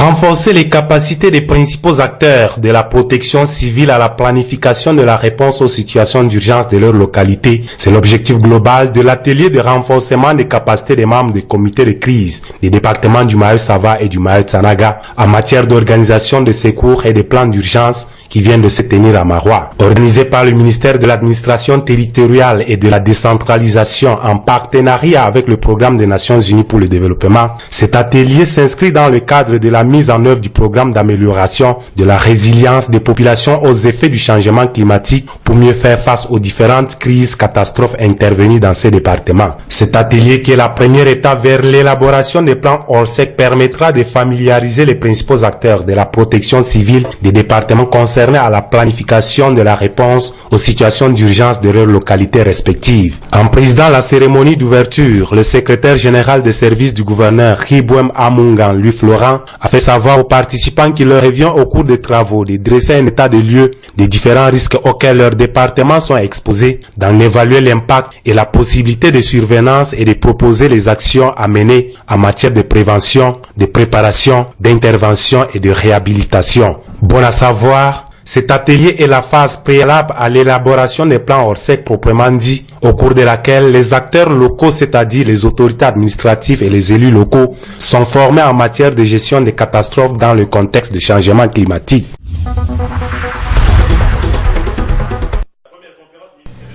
Renforcer les capacités des principaux acteurs de la protection civile à la planification de la réponse aux situations d'urgence de leur localité. C'est l'objectif global de l'atelier de renforcement des capacités des membres des comités de crise des départements du Mayo-Sava et du Mayo-Tsanaga en matière d'organisation de secours et de plans d'urgence qui vient de se tenir à Maroua. Organisé par le ministère de l'administration territoriale et de la décentralisation en partenariat avec le programme des Nations Unies pour le développement, cet atelier s'inscrit dans le cadre de la mise en œuvre du programme d'amélioration de la résilience des populations aux effets du changement climatique pour mieux faire face aux différentes crises, catastrophes intervenues dans ces départements. Cet atelier, qui est la première étape vers l'élaboration des plans ORSEC, permettra de familiariser les principaux acteurs de la protection civile des départements concernés à la planification de la réponse aux situations d'urgence de leurs localités respectives. En présidant la cérémonie d'ouverture, le secrétaire général des services du gouverneur Hibouem Amungan, Louis Florent, a fait savoir aux participants qu'il leur revient au cours des travaux de dresser un état de lieu des différents risques auxquels leurs départements sont exposés, d'en évaluer l'impact et la possibilité de surveillance et de proposer les actions à mener en matière de prévention, de préparation, d'intervention et de réhabilitation. Bon à savoir, cet atelier est la phase préalable à l'élaboration des plans ORSEC proprement dit, au cours de laquelle les acteurs locaux, c'est-à-dire les autorités administratives et les élus locaux, sont formés en matière de gestion des catastrophes dans le contexte de changement climatique.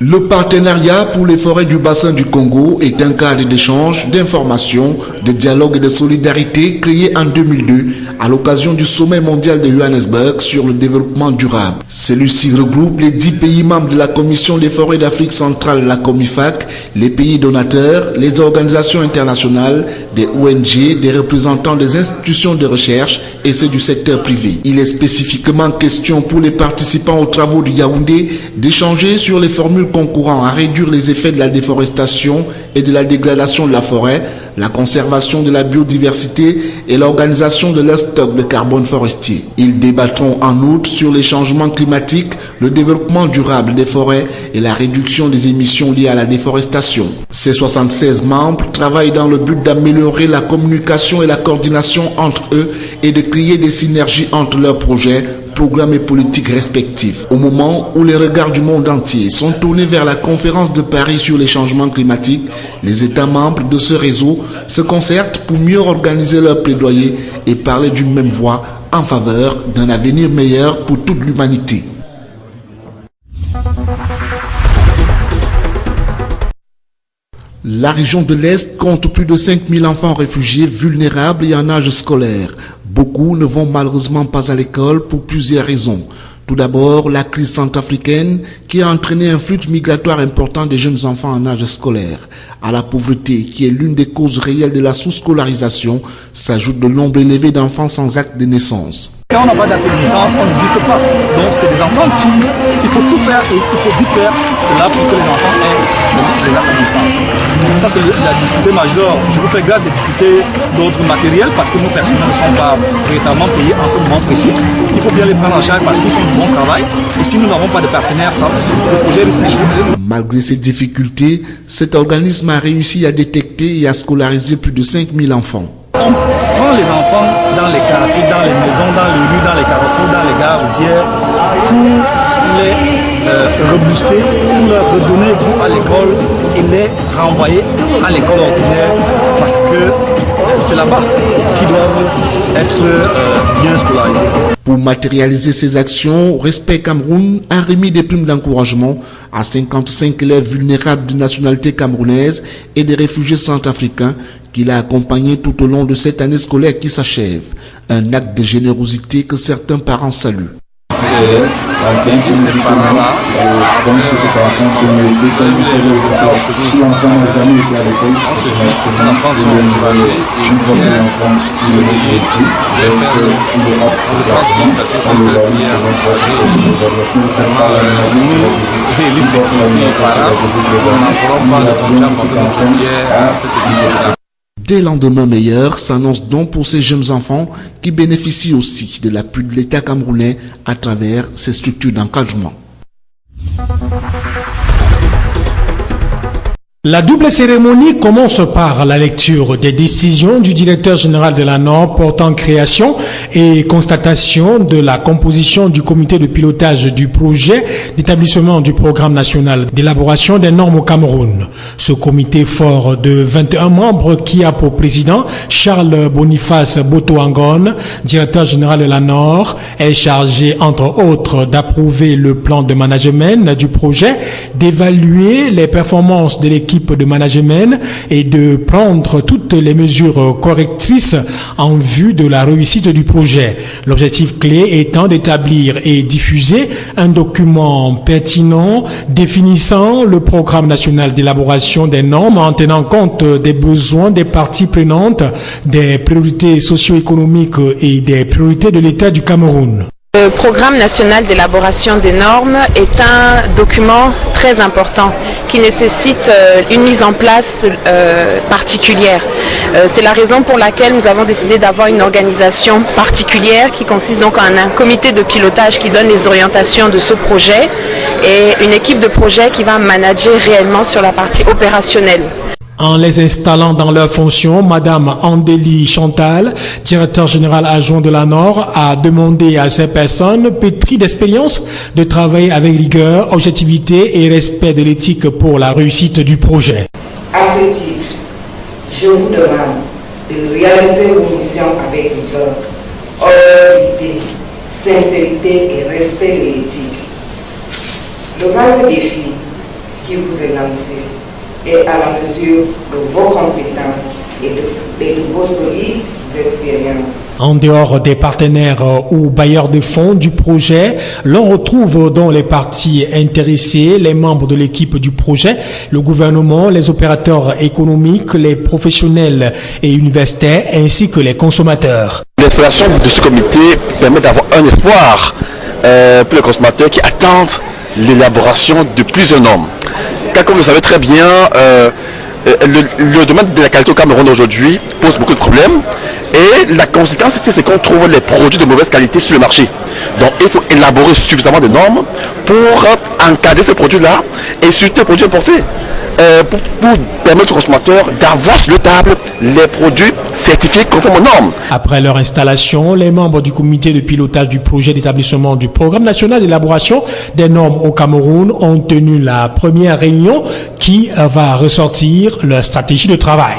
Le partenariat pour les forêts du bassin du Congo est un cadre d'échange, d'information, de dialogue et de solidarité créé en 2002 à l'occasion du sommet mondial de Johannesburg sur le développement durable. Celui-ci regroupe les 10 pays membres de la Commission des forêts d'Afrique centrale, la COMIFAC, les pays donateurs, les organisations internationales, des ONG, des représentants des institutions de recherche et ceux du secteur privé. Il est spécifiquement question pour les participants aux travaux de Yaoundé d'échanger sur les formules concourant à réduire les effets de la déforestation et de la dégradation de la forêt, la conservation de la biodiversité et l'organisation de leur stock de carbone forestier. Ils débattront en outre sur les changements climatiques, le développement durable des forêts et la réduction des émissions liées à la déforestation. Ces 76 membres travaillent dans le but d'améliorer la communication et la coordination entre eux et de créer des synergies entre leurs projets, programmes et politiques respectifs. Au moment où les regards du monde entier sont tournés vers la conférence de Paris sur les changements climatiques, les États membres de ce réseau se concertent pour mieux organiser leur plaidoyer et parler d'une même voix en faveur d'un avenir meilleur pour toute l'humanité. La région de l'Est compte plus de 5000 enfants réfugiés vulnérables et en âge scolaire. Beaucoup ne vont malheureusement pas à l'école pour plusieurs raisons. Tout d'abord, la crise centrafricaine qui a entraîné un flux migratoire important des jeunes enfants en âge scolaire. À la pauvreté, qui est l'une des causes réelles de la sous-scolarisation, s'ajoute le nombre élevé d'enfants sans acte de naissance. Quand on n'a pas d'acte de naissance, on n'existe pas. Donc c'est des enfants il faut tout faire et il faut vite faire cela pour que les enfants aient les actes de naissance. Ça c'est la difficulté majeure. Je vous fais grâce des difficultés d'autres matériels parce que nos personnes ne sont pas véritablement payées en ce moment précis. Il faut bien les prendre en charge parce qu'ils font du bon travail. Et si nous n'avons pas de partenaires, le projet risque d'échouer. Malgré ces difficultés, cet organisme a réussi à détecter et à scolariser plus de 5000 enfants. On prend les enfants dans les quartiers, dans les maisons, dans les rues, dans les carrefours, dans les gares routières pour les rebooster, pour leur redonner goût à l'école et les renvoyer à l'école ordinaire parce que c'est là-bas qu'ils doivent être bien scolarisés. Pour matérialiser ces actions, Respect Cameroun a remis des primes d'encouragement à 55 élèves vulnérables de nationalité camerounaise et des réfugiés centrafricains qu'il a accompagnés tout au long de cette année scolaire qui s'achève. Un acte de générosité que certains parents saluent. Des lendemains meilleurs s'annoncent donc pour ces jeunes enfants qui bénéficient aussi de l'appui de l'État camerounais à travers ces structures d'encadrement. La double cérémonie commence par la lecture des décisions du directeur général de l'ANOR portant création et constatation de la composition du comité de pilotage du projet d'établissement du programme national d'élaboration des normes au Cameroun. Ce comité fort de 21 membres qui a pour président Charles Boniface Boto-Angon, directeur général de l'ANOR, est chargé entre autres d'approuver le plan de management du projet, d'évaluer les performances de l'équipe de management et de prendre toutes les mesures correctrices en vue de la réussite du projet. L'objectif clé étant d'établir et diffuser un document pertinent définissant le programme national d'élaboration des normes en tenant compte des besoins des parties prenantes, des priorités socio-économiques et des priorités de l'État du Cameroun. Le programme national d'élaboration des normes est un document très important qui nécessite une mise en place particulière. C'est la raison pour laquelle nous avons décidé d'avoir une organisation particulière qui consiste donc en un comité de pilotage qui donne les orientations de ce projet et une équipe de projet qui va manager réellement sur la partie opérationnelle. En les installant dans leurs fonctions, Madame Andélie Chantal, directeur général adjoint de l'ANOR, a demandé à ces personnes pétries d'expérience de travailler avec rigueur, objectivité et respect de l'éthique pour la réussite du projet. À ce titre, je vous demande de réaliser vos missions avec rigueur, objectivité, sincérité et respect de l'éthique. Le vaste défi qui vous est lancé et à la mesure de vos compétences et de vos solides expériences. En dehors des partenaires ou bailleurs de fonds du projet, l'on retrouve dans les parties intéressées les membres de l'équipe du projet, le gouvernement, les opérateurs économiques, les professionnels et universitaires ainsi que les consommateurs. L'installation de ce comité permet d'avoir un espoir pour les consommateurs qui attendent l'élaboration de plusieurs normes. Car comme vous le savez très bien, le domaine de la qualité au Cameroun aujourd'hui pose beaucoup de problèmes et la conséquence c'est qu'on trouve les produits de mauvaise qualité sur le marché. Donc il faut élaborer suffisamment de normes pour encadrer ces produits-là et surtout les produits importés. Pour permettre aux consommateurs d'avoir sur le table les produits certifiés conformes aux normes. Après leur installation, les membres du comité de pilotage du projet d'établissement du programme national d'élaboration des normes au Cameroun ont tenu la première réunion qui va ressortir leur stratégie de travail.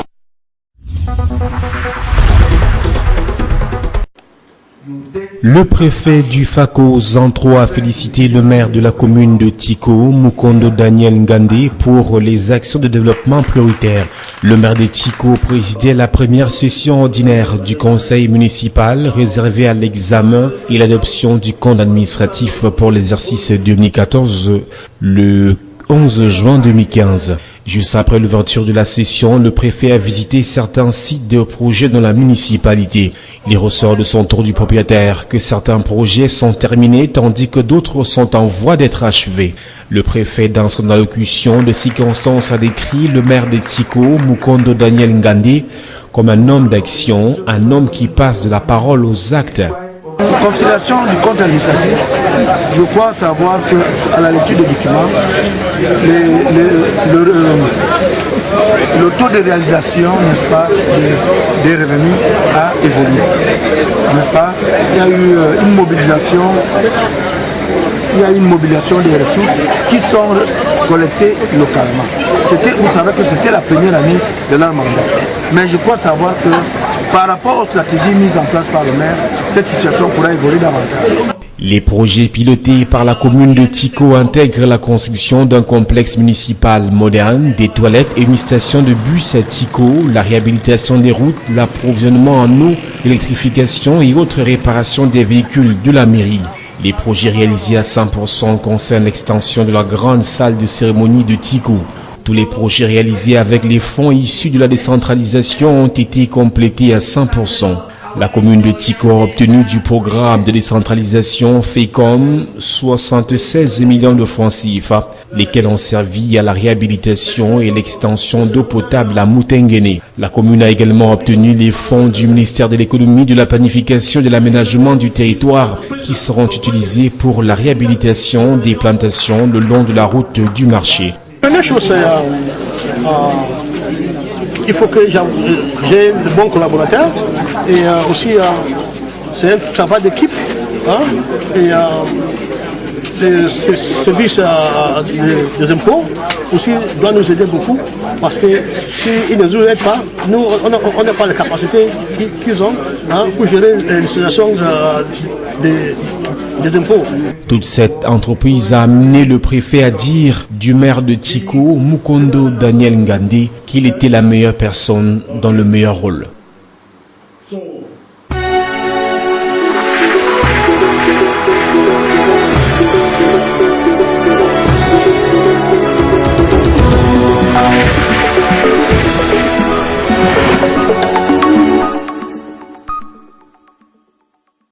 Le préfet du Fako Zantro a félicité le maire de la commune de Tiko, Mukondo Daniel Ngandé, pour les actions de développement prioritaires. Le maire de Tiko présidait la première session ordinaire du conseil municipal réservée à l'examen et l'adoption du compte administratif pour l'exercice 2014, le 11 juin 2015. Juste après l'ouverture de la session, le préfet a visité certains sites de projets dans la municipalité. Il ressort de son tour du propriétaire que certains projets sont terminés tandis que d'autres sont en voie d'être achevés. Le préfet, dans son allocution de circonstance, a décrit le maire de Tiko, Mukondo Daniel Ngandé, comme un homme d'action, un homme qui passe de la parole aux actes. Considération du compte administratif, je crois savoir qu'à la lecture des documents, le taux de réalisation, n'est-ce pas, des revenus a évolué, n'est-ce pas? Il y a eu une mobilisation des ressources qui sont collectées localement. Vous savez que c'était la première année de leur mandat. Mais je crois savoir que par rapport aux stratégies mises en place par le maire, cette situation pourra évoluer davantage. Les projets pilotés par la commune de Tiko intègrent la construction d'un complexe municipal moderne, des toilettes et une station de bus à Tiko, la réhabilitation des routes, l'approvisionnement en eau, l'électrification et autres réparations des véhicules de la mairie. Les projets réalisés à 100% concernent l'extension de la grande salle de cérémonie de Tiko. Tous les projets réalisés avec les fonds issus de la décentralisation ont été complétés à 100%. La commune de Tiko a obtenu du programme de décentralisation FECOM 76 millions de francs CFA, lesquels ont servi à la réhabilitation et l'extension d'eau potable à Moutenguene. La commune a également obtenu les fonds du ministère de l'économie, de la planification et de l'aménagement du territoire qui seront utilisés pour la réhabilitation des plantations le long de la route du marché. La première chose, il faut que j'ai de bons collaborateurs et aussi c'est un travail d'équipe. Hein, et le service des impôts aussi doit nous aider beaucoup parce que s'ils ne nous aident pas, nous on n'a pas la capacité qu'ils ont hein, pour gérer les situations des impôts. Toute cette entreprise a amené le préfet à dire du maire de Tiko, Mukondo Daniel Ngandé, qu'il était la meilleure personne dans le meilleur rôle.